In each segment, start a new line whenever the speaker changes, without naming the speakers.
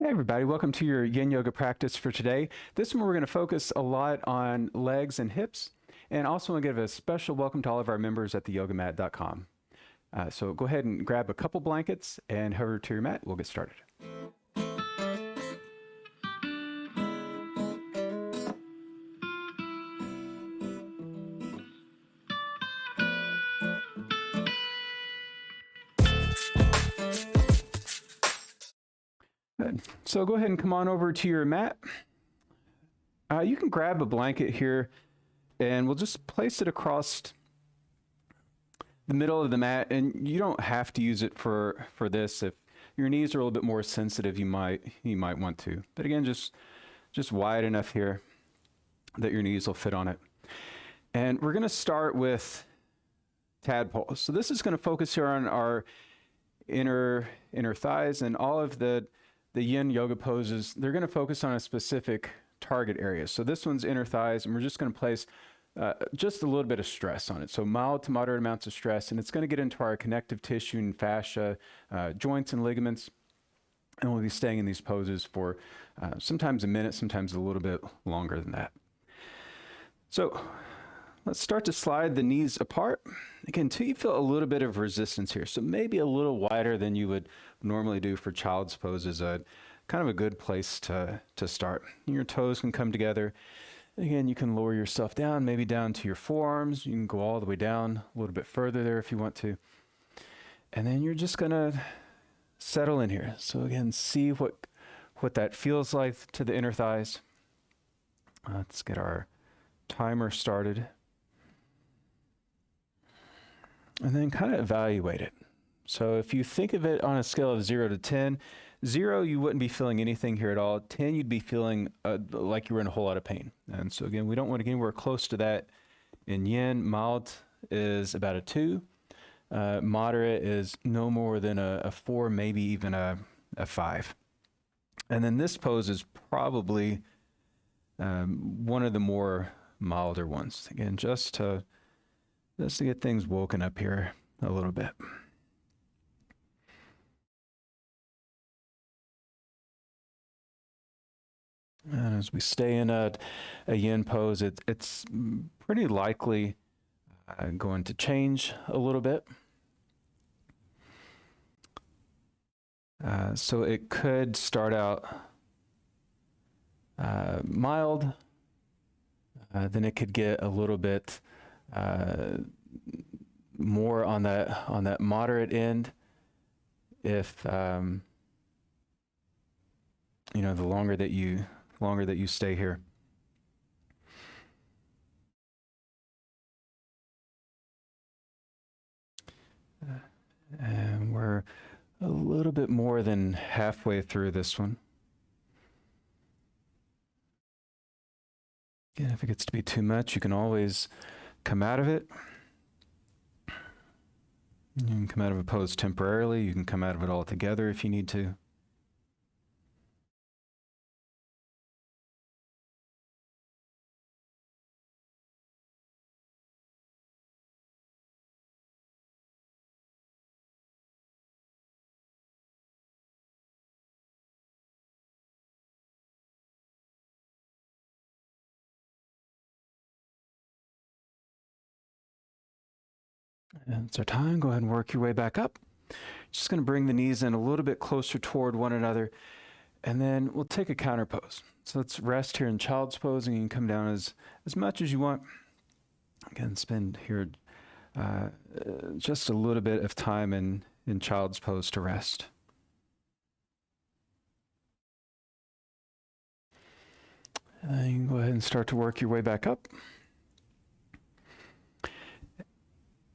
Hey everybody, welcome to your Yin Yoga practice for today. This one we're going to focus a lot on legs and hips, and also want to give a special welcome to all of our members at theyogamat.com. So go ahead and grab a couple blankets and head over to your mat. We'll get started. Good. So go ahead and come on over to your mat. You can grab a blanket here, and we'll just place it across the middle of the mat, and you don't have to use it for this. If your knees are a little bit more sensitive, you might want to. But again, just wide enough here that your knees will fit on it. And we're going to start with tadpole. So this is going to focus here on our inner thighs, and all of the Yin Yoga poses, they're going to focus on a specific target area. So this one's inner thighs, and we're just going to place just a little bit of stress on it. So mild to moderate amounts of stress, and it's going to get into our connective tissue and fascia, joints and ligaments. And we'll be staying in these poses for sometimes a minute, sometimes a little bit longer than that. So let's start to slide the knees apart. Again, until you feel a little bit of resistance here. So maybe a little wider than you would normally do for child's pose is a kind of a good place to start. Your toes can come together. Again, you can lower yourself down, maybe down to your forearms. You can go all the way down a little bit further there if you want to. And then you're just gonna settle in here. So again, see what that feels like to the inner thighs. Let's get our timer started. And then kind of evaluate it. So if you think of it on a scale of 0 to 10, 0, you wouldn't be feeling anything here at all. 10, you'd be feeling like you were in a whole lot of pain. And so again, we don't want to get anywhere close to that. In Yin, mild is about a 2. Moderate is no more than a 4, maybe even a 5. And then this pose is probably one of the more milder ones. Again, just to get things woken up here a little bit. And as we stay in a yin pose, it's pretty likely going to change a little bit. So it could start out mild, then it could get a little bit more on that moderate end if you know, the longer that you stay here. And we're a little bit more than halfway through this one. Again, if it gets to be too much, you can always come out of it. You can come out of a pose temporarily. You can come out of it altogether if you need to. And it's our time. Go ahead and work your way back up. Just going to bring the knees in a little bit closer toward one another, and then we'll take a counter pose. So let's rest here in child's pose, and you can come down as much as you want. Again, spend here just a little bit of time in child's pose to rest. And then you can go ahead and start to work your way back up.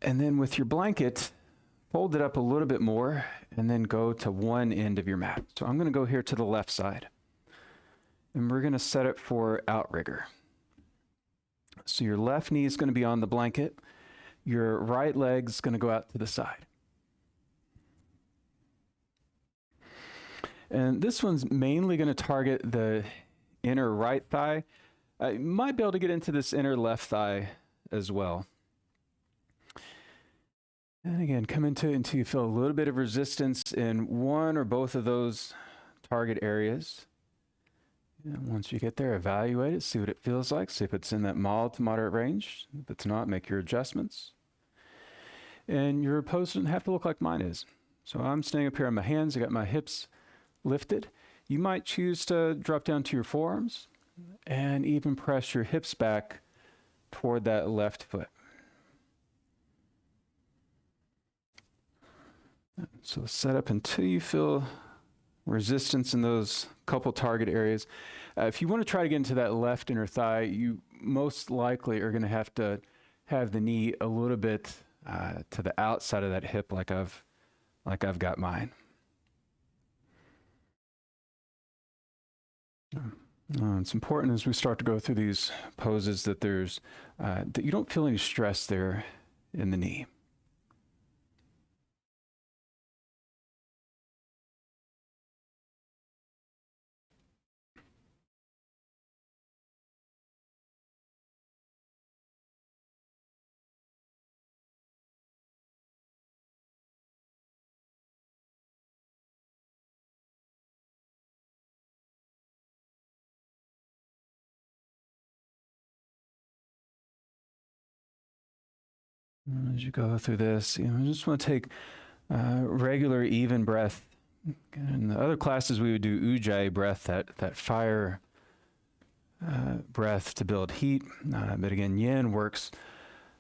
And then with your blanket, fold it up a little bit more and then go to one end of your mat. So I'm going to go here to the left side. And we're going to set it for outrigger. So your left knee is going to be on the blanket. Your right leg is going to go out to the side. And this one's mainly going to target the inner right thigh. You might be able to get into this inner left thigh as well. And again, come into it until you feel a little bit of resistance in one or both of those target areas. And once you get there, evaluate it, see what it feels like, see if it's in that mild to moderate range. If it's not, make your adjustments. And your pose doesn't have to look like mine is. So I'm staying up here on my hands, I got my hips lifted. You might choose to drop down to your forearms and even press your hips back toward that left foot. So set up until you feel resistance in those couple target areas. If you want to try to get into that left inner thigh, you most likely are going to have the knee a little bit to the outside of that hip, like I've got mine. It's important as we start to go through these poses that that you don't feel any stress there in the knee. As you go through this, you just want to take regular, even breath. In the other classes, we would do ujjayi breath, that fire breath to build heat. But again, yin works.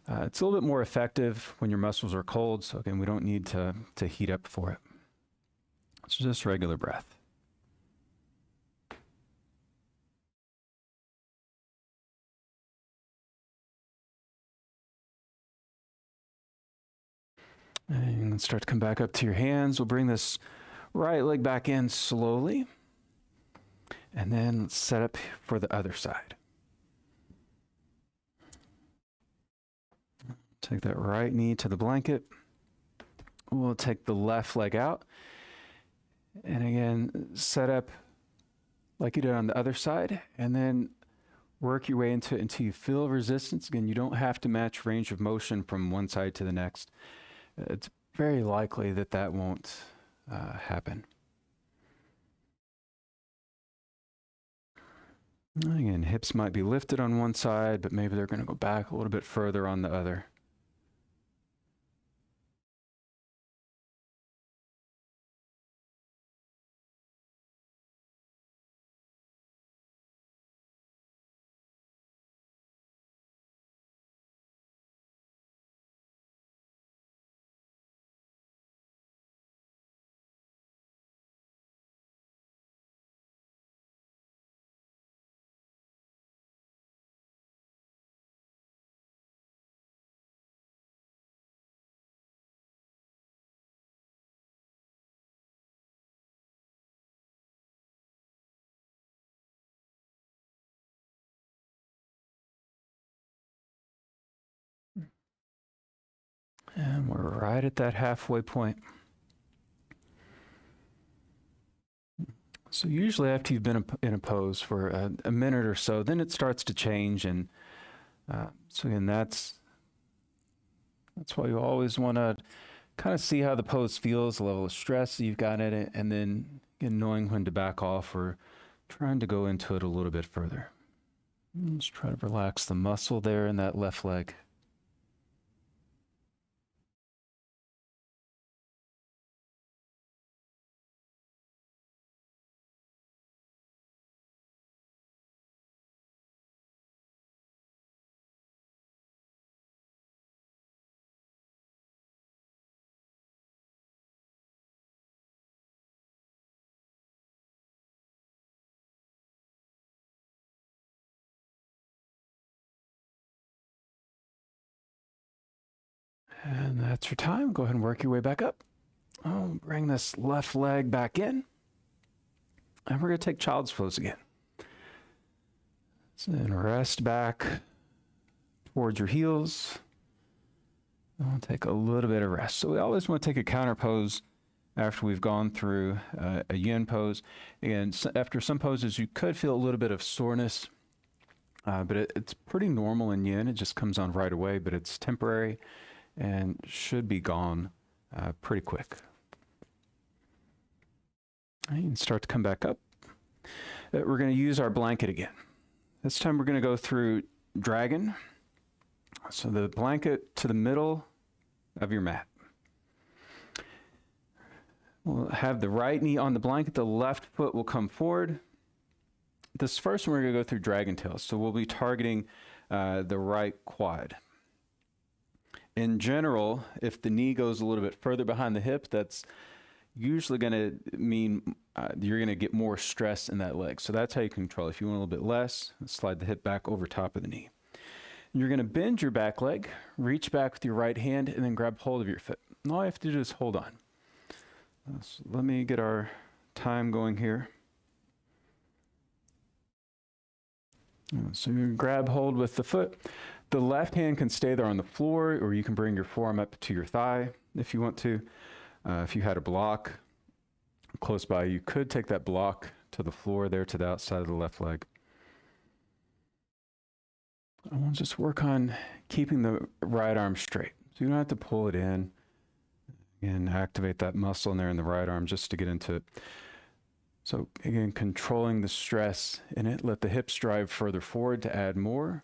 It's a little bit more effective when your muscles are cold. So again, we don't need to heat up for it. It's just regular breath. And start to come back up to your hands. We'll bring this right leg back in slowly. And then let's set up for the other side. Take that right knee to the blanket. We'll take the left leg out. And again, set up like you did on the other side. And then work your way into it until you feel resistance. Again, you don't have to match range of motion from one side to the next. It's very likely that won't happen. Again, hips might be lifted on one side, but maybe they're going to go back a little bit further on the other. And we're right at that halfway point. So usually after you've been in a pose for a minute or so, then it starts to change. And so again, that's why you always want to kind of see how the pose feels, the level of stress you've got in it, and then again, knowing when to back off or trying to go into it a little bit further. Just try to relax the muscle there in that left leg. And that's your time. Go ahead and work your way back up. Bring this left leg back in. And we're going to take child's pose again. So then rest back towards your heels. We'll take a little bit of rest. So we always want to take a counter pose after we've gone through a yin pose. Again, after some poses, you could feel a little bit of soreness, but it's pretty normal in yin. It just comes on right away, but it's temporary and should be gone pretty quick. You can start to come back up. We're going to use our blanket again. This time we're going to go through dragon. So the blanket to the middle of your mat. We'll have the right knee on the blanket, the left foot will come forward. This first one we're going to go through dragon tail, so we'll be targeting the right quad. In general, if the knee goes a little bit further behind the hip, that's usually going to mean you're going to get more stress in that leg. So that's how you control it. If you want a little bit less, slide the hip back over top of the knee. You're going to bend your back leg, reach back with your right hand, and then grab hold of your foot. And all you have to do is hold on. So let me get our time going here. So you grab hold with the foot. The left hand can stay there on the floor, or you can bring your forearm up to your thigh if you want to. If you had a block close by, you could take that block to the floor there to the outside of the left leg. I want to just work on keeping the right arm straight. So you don't have to pull it in and activate that muscle in there in the right arm just to get into it. So again, controlling the stress in it, let the hips drive further forward to add more,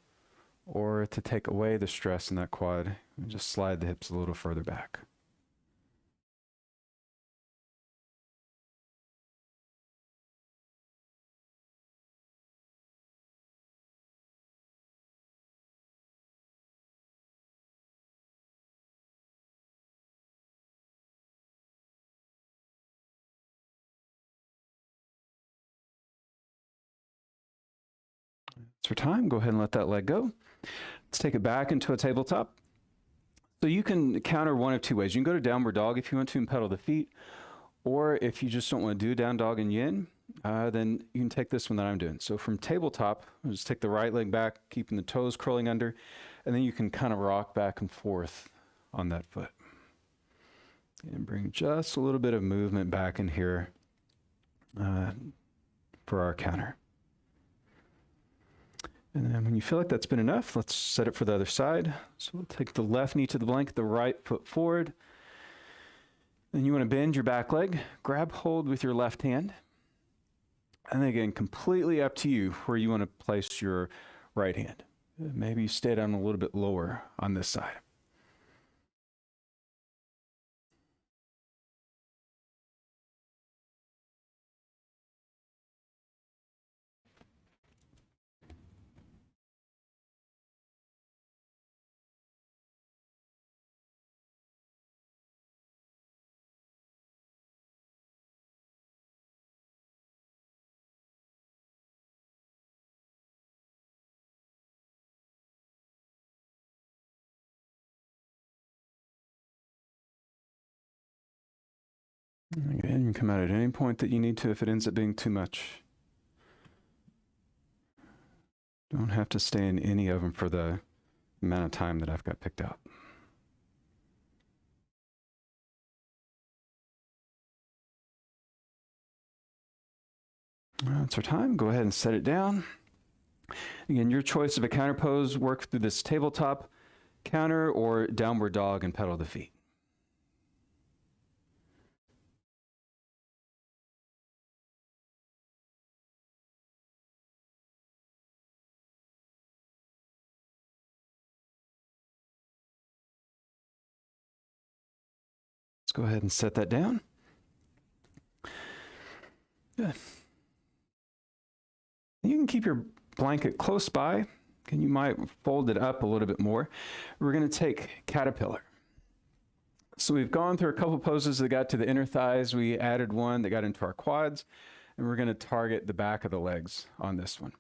or to take away the stress in that quad, and just slide the hips a little further back. For time, go ahead and let that leg go. Let's take it back into a tabletop. So you can counter one of two ways. You can go to downward dog if you want to and pedal the feet, or if you just don't want to do down dog and yin, then you can take this one that I'm doing. So from tabletop, I'll just take the right leg back, keeping the toes curling under, and then you can kind of rock back and forth on that foot. And bring just a little bit of movement back in here for our counter. And then when you feel like that's been enough, let's set it for the other side. So we'll take the left knee to the blanket, the right foot forward. Then you want to bend your back leg, grab hold with your left hand. And then again, completely up to you where you want to place your right hand. Maybe you stay down a little bit lower on this side. Again, you can come out at any point that you need to if it ends up being too much. Don't have to stay in any of them for the amount of time that I've got picked out. That's our time. Go ahead and set it down. Again, your choice of a counter pose, work through this tabletop counter or downward dog and pedal the feet. Let's go ahead and set that down. Good. You can keep your blanket close by, and you might fold it up a little bit more. We're going to take caterpillar. So we've gone through a couple poses that got to the inner thighs. We added one that got into our quads, and we're going to target the back of the legs on this one.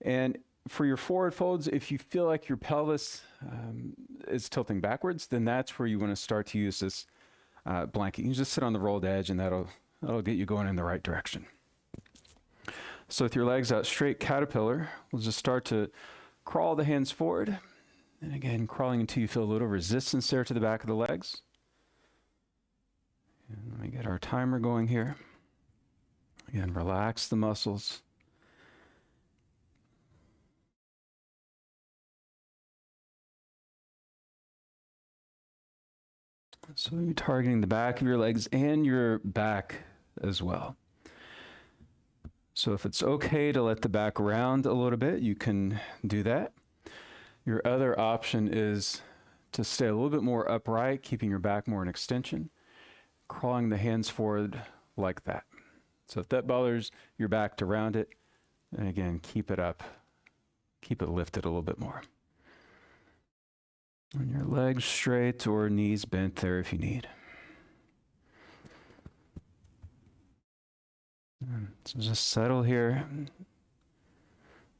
And for your forward folds, if you feel like your pelvis is tilting backwards, then that's where you want to start to use this blanket. You just sit on the rolled edge, and that'll get you going in the right direction. So with your legs out straight, caterpillar, we'll just start to crawl the hands forward. And again, crawling until you feel a little resistance there to the back of the legs. And let me get our timer going here. Again, relax the muscles. So you're targeting the back of your legs and your back as well. So if it's okay to let the back round a little bit, you can do that. Your other option is to stay a little bit more upright, keeping your back more in extension, crawling the hands forward like that. So if that bothers your back, to round it, and again, keep it up, keep it lifted a little bit more. And your legs straight or knees bent there if you need. So just settle here,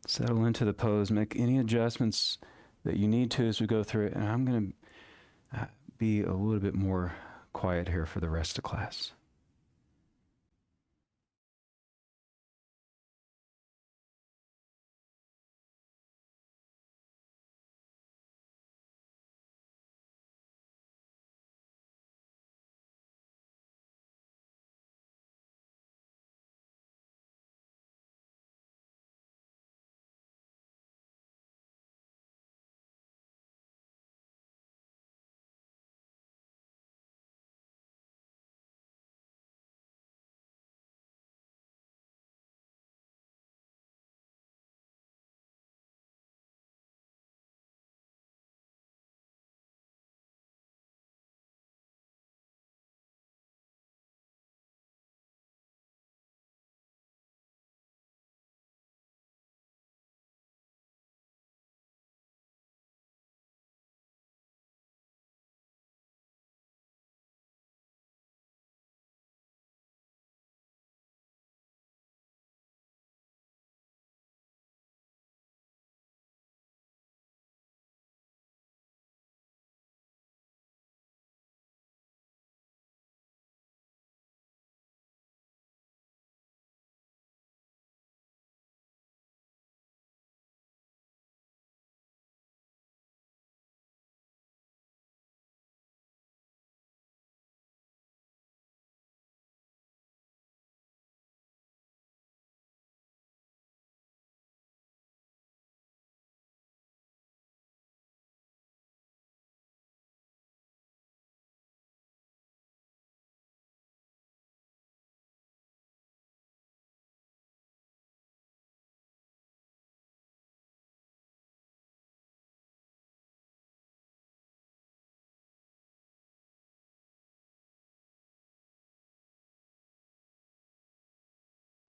settle into the pose, make any adjustments that you need to as we go through it. And I'm going to be a little bit more quiet here for the rest of class.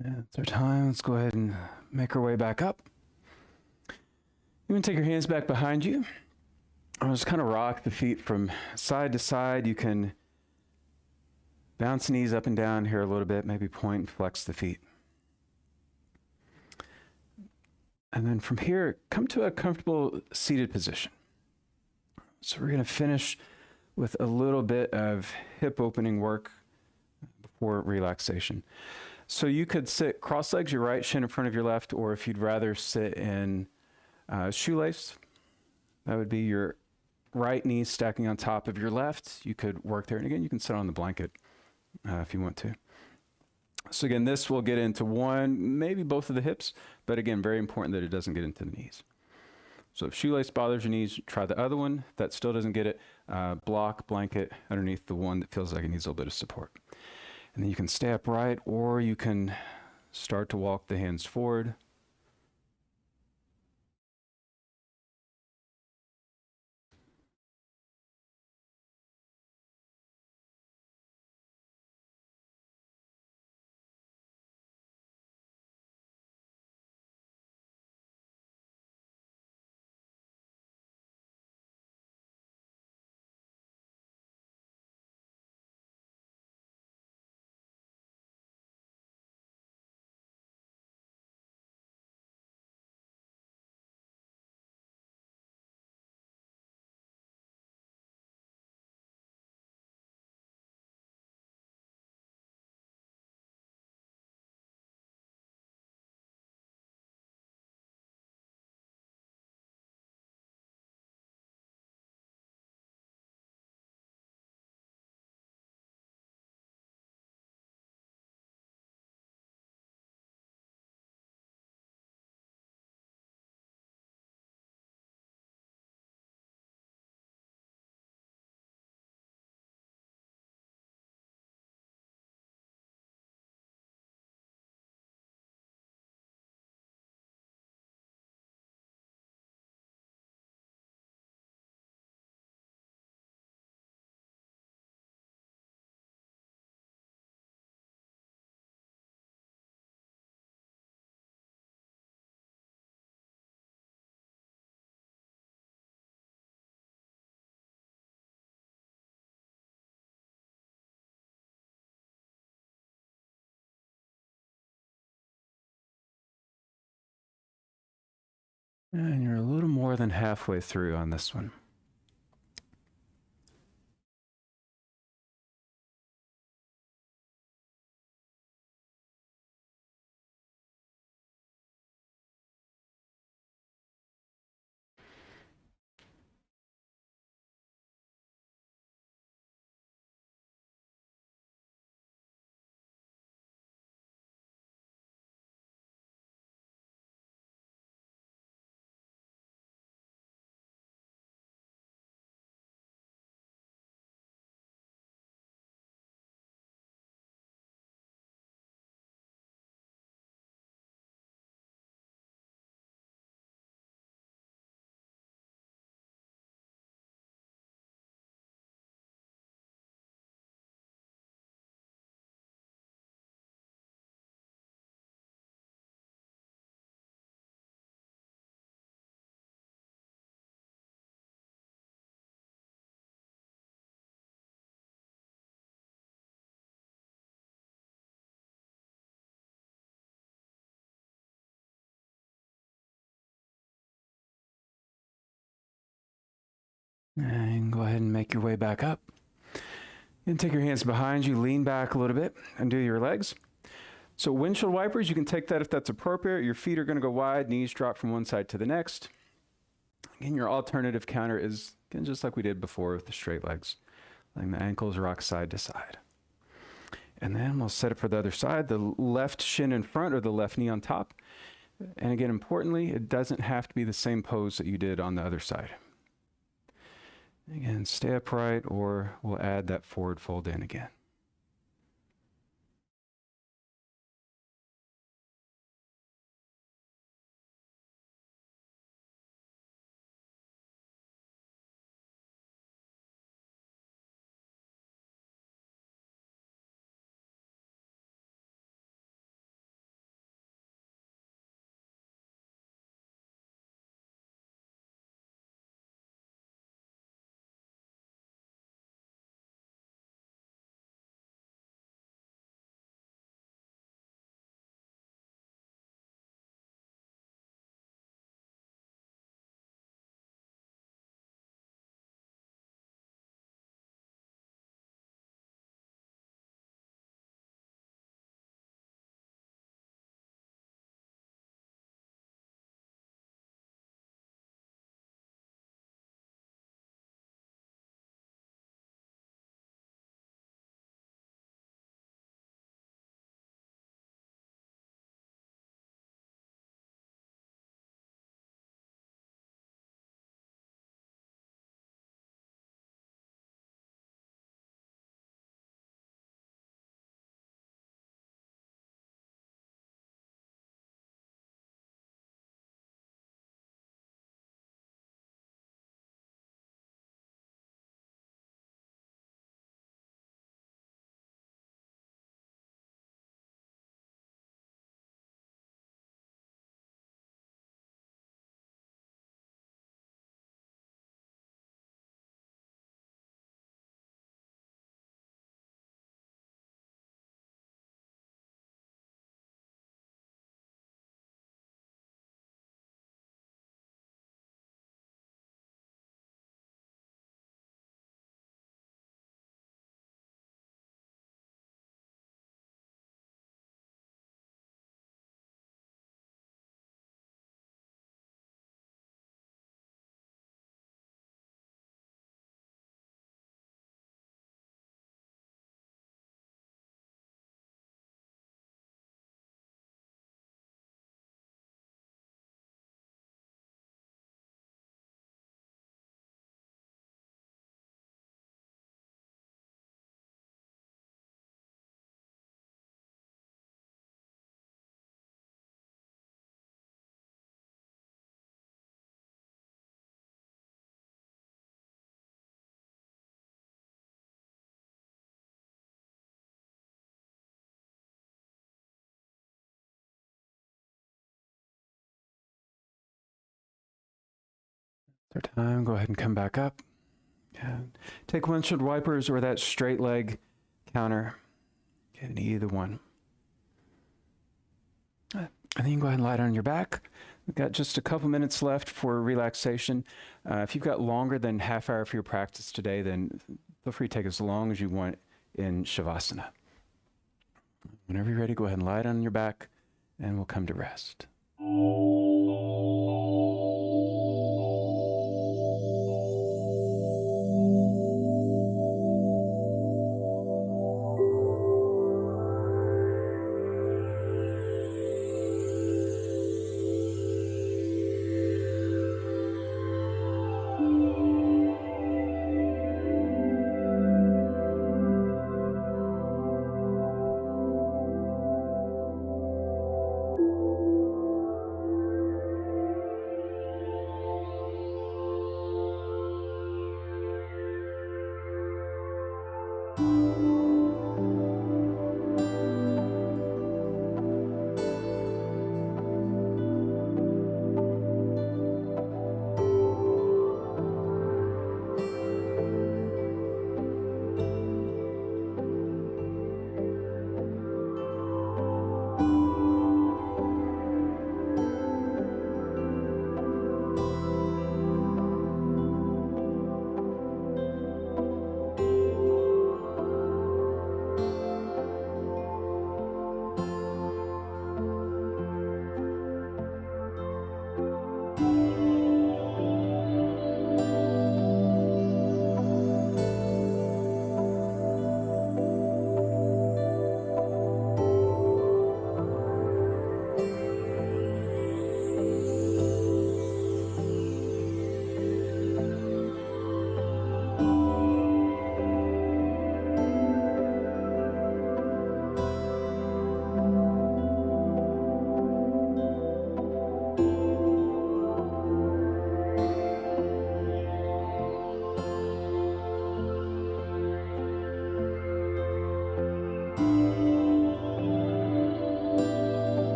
Yeah, it's our time. Let's go ahead and make our way back up. You want to take your hands back behind you. I'll just kind of rock the feet from side to side. You can bounce knees up and down here a little bit, maybe point and flex the feet. And then from here, come to a comfortable seated position. So we're going to finish with a little bit of hip opening work before relaxation. So you could sit cross legs, your right shin in front of your left, or if you'd rather sit in shoelace, that would be your right knee stacking on top of your left. You could work there. And again, you can sit on the blanket if you want to. So again, this will get into one, maybe both of the hips, but again, very important that it doesn't get into the knees. So if shoelace bothers your knees, try the other one. If that still doesn't get it, block, blanket underneath the one that feels like it needs a little bit of support. And then you can stay upright, or you can start to walk the hands forward. And you're a little more than halfway through on this one. And go ahead and make your way back up. And take your hands behind you, lean back a little bit, and do your legs. So windshield wipers, you can take that if that's appropriate. Your feet are going to go wide, knees drop from one side to the next. Again, your alternative counter is, again, just like we did before with the straight legs. Letting the ankles rock side to side. And then we'll set it for the other side, the left shin in front or the left knee on top. And again, importantly, it doesn't have to be the same pose that you did on the other side. Again, stay upright, or we'll add that forward fold in again. Third time, go ahead and come back up. And take windshield wipers or that straight leg counter. Get either one. And then you can go ahead and lie down on your back. We've got just a couple minutes left for relaxation. If you've got longer than half hour for your practice today, then feel free to take as long as you want in Shavasana. Whenever you're ready, go ahead and lie down on your back, and we'll come to rest.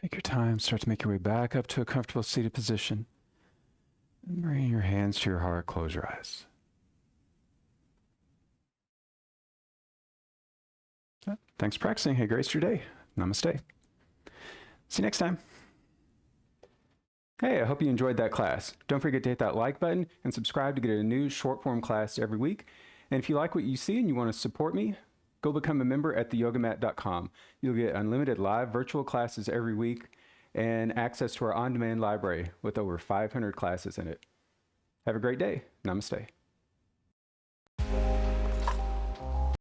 Take your time, start to make your way back up to a comfortable seated position. And bring your hands to your heart, close your eyes. Thanks for practicing. Hey, grace your day. Namaste. See you next time. Hey, I hope you enjoyed that class. Don't forget to hit that like button and subscribe to get a new short form class every week. And if you like what you see and you want to support me, go become a member at theyogamat.com. You'll get unlimited live virtual classes every week and access to our on-demand library with over 500 classes in it. Have a great day. Namaste.